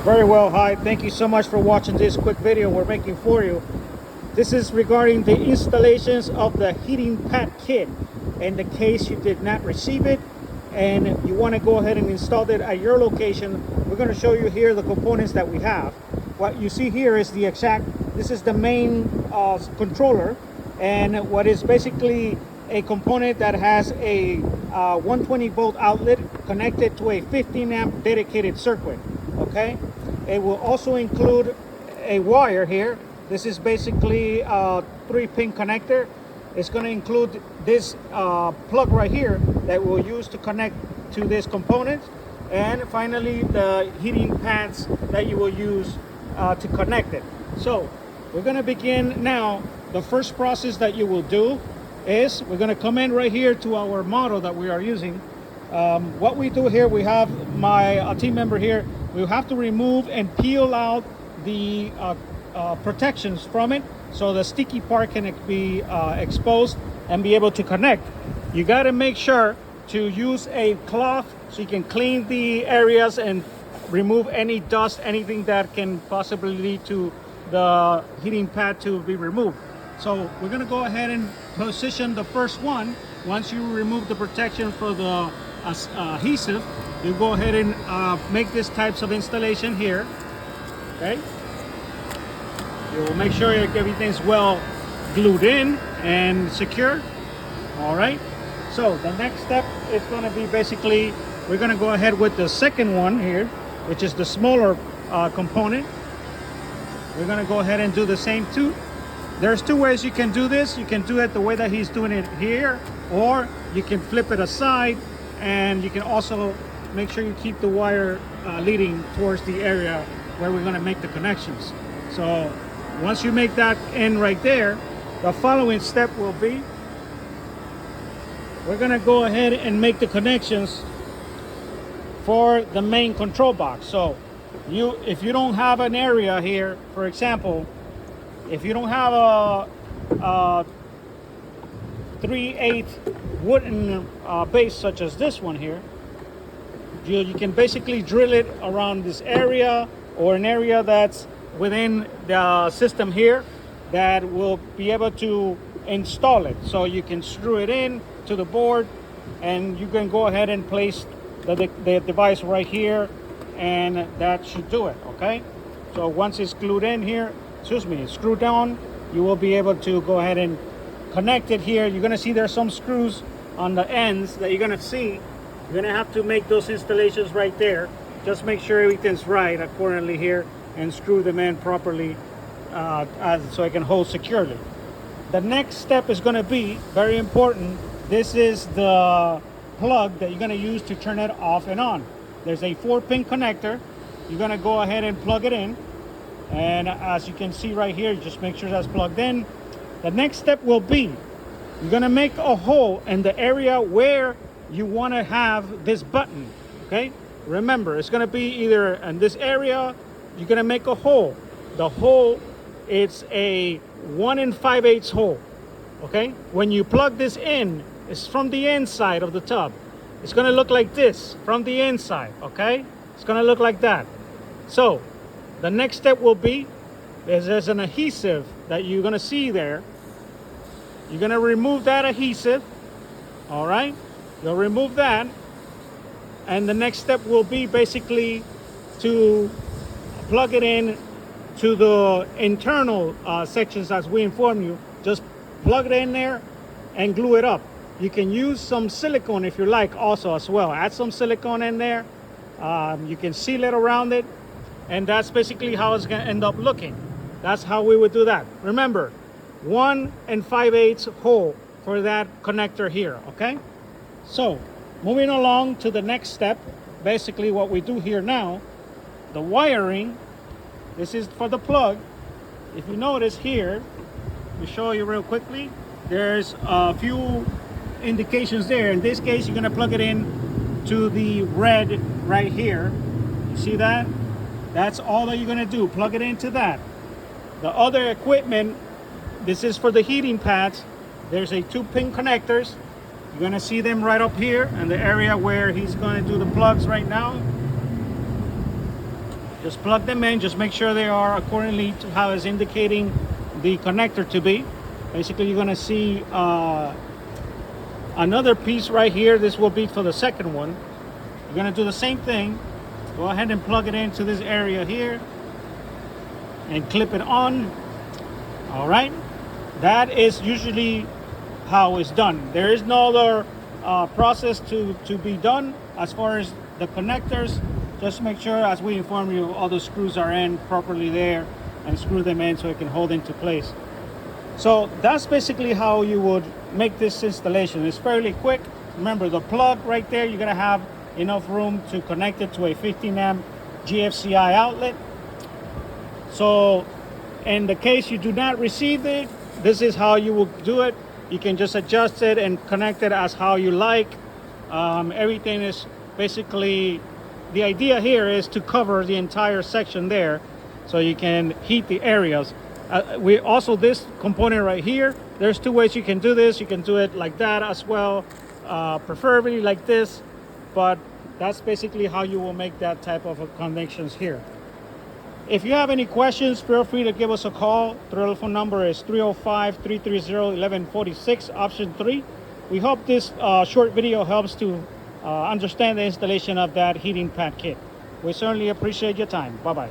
Very well. Hi, thank you so much for watching this quick video we're making for you. This is regarding the installations of the heating pad kit. In the case you did not receive it and you want to go ahead and install it at your location, we're going to show you here the components that we have. What you see here is this is the main controller, and what is basically a component that has a 120 volt outlet connected to a 15 amp dedicated circuit. Okay, it will also include a wire here. This is basically a 3-pin connector. It's going to include this plug right here that we'll use to connect to this component, and finally the heating pads that you will use to connect it. So we're going to begin now. The first process that you will do is we're going to come in right here to our model that we are using. What we do here, we have my team member here. We have to remove and peel out the protections from it so the sticky part can be exposed and be able to connect. You got to make sure to use a cloth so you can clean the areas and remove any dust, anything that can possibly lead to the heating pad to be removed. So we're going to go ahead and position the first one. Once you remove the protection for the adhesive, you go ahead and make this types of installation here. Okay, you will make sure everything's well glued in and secure. All right, so the next step is going to be basically we're going to go ahead with the second one here, which is the smaller component. We're going to go ahead and do the same too. There's two ways you can do this. You can do it the way that he's doing it here, or you can flip it aside, and you can also make sure you keep the wire leading towards the area where we're going to make the connections. So once you make that in right there, the following step will be we're going to go ahead and make the connections for the main control box. So if you don't have an area here, for example, if you don't have a 3/8 wooden base such as this one here, you can basically drill it around this area or an area that's within the system here that will be able to install it. So you can screw it in to the board and you can go ahead and place the device right here, and that should do it. Okay, so once it's glued in here, screwed down, you will be able to go ahead and connect it here. You're going to see there's some screws on the ends that you're going to see. You're going to have to make those installations right there. Just make sure everything's right accordingly here and screw them in properly so it can hold securely. The next step is going to be very important. This is the plug that you're going to use to turn it off and on. There's a 4-pin connector. You're going to go ahead and plug it in, and as you can see right here, just make sure that's plugged in. The next step will be you're going to make a hole in the area where you want to have this button. Okay, remember, it's going to be either in this area. You're going to make a hole. The hole, it's a 1 5/8 hole. Okay, when you plug this in, it's from the inside of the tub. It's going to look like this from the inside. Okay, it's going to look like that. So the next step will be there's an adhesive that you're going to see there. You're going to remove that adhesive. All right, you'll remove that, and the next step will be basically to plug it in to the internal sections as we inform you. Just plug it in there and glue it up. You can use some silicone if you like also as well. Add some silicone in there. You can seal it around it, and that's basically how it's going to end up looking. That's how we would do that. Remember, 1 5/8 hole for that connector here. Okay, so moving along to the next step, basically what we do here now, the wiring. This is for the plug. If you notice here, let me show you real quickly. There's a few indications there. In this case, you're going to plug it in to the red right here. You see that? That's all that you're going to do. Plug it into that. The other equipment, this is for the heating pads. There's a 2-pin connectors. You're going to see them right up here in the area where he's going to do the plugs right now. Just plug them in, just make sure they are accordingly to how it's indicating the connector to be. Basically, you're gonna see another piece right here. This will be for the second one. You're gonna do the same thing. Go ahead and plug it into this area here and clip it on. All right, that is usually how it's done. There is no other process to be done as far as the connectors. Just make sure, as we inform you, all the screws are in properly there and screw them in so it can hold into place. So that's basically how you would make this installation. It's fairly quick. Remember, the plug right there, you're gonna have enough room to connect it to a 15 amp GFCI outlet. So in the case you do not receive it, this is how you will do it. You can just adjust it and connect it as how you like. Everything is basically, the idea here is to cover the entire section there so you can heat the areas. We also, this component right here, there's two ways you can do this. You can do it like that as well, preferably like this, but that's basically how you will make that type of connections here. If you have any questions, feel free to give us a call. The telephone number is 305-330-1146, option 3. We hope this short video helps to understand the installation of that heating pad kit. We certainly appreciate your time. Bye-bye.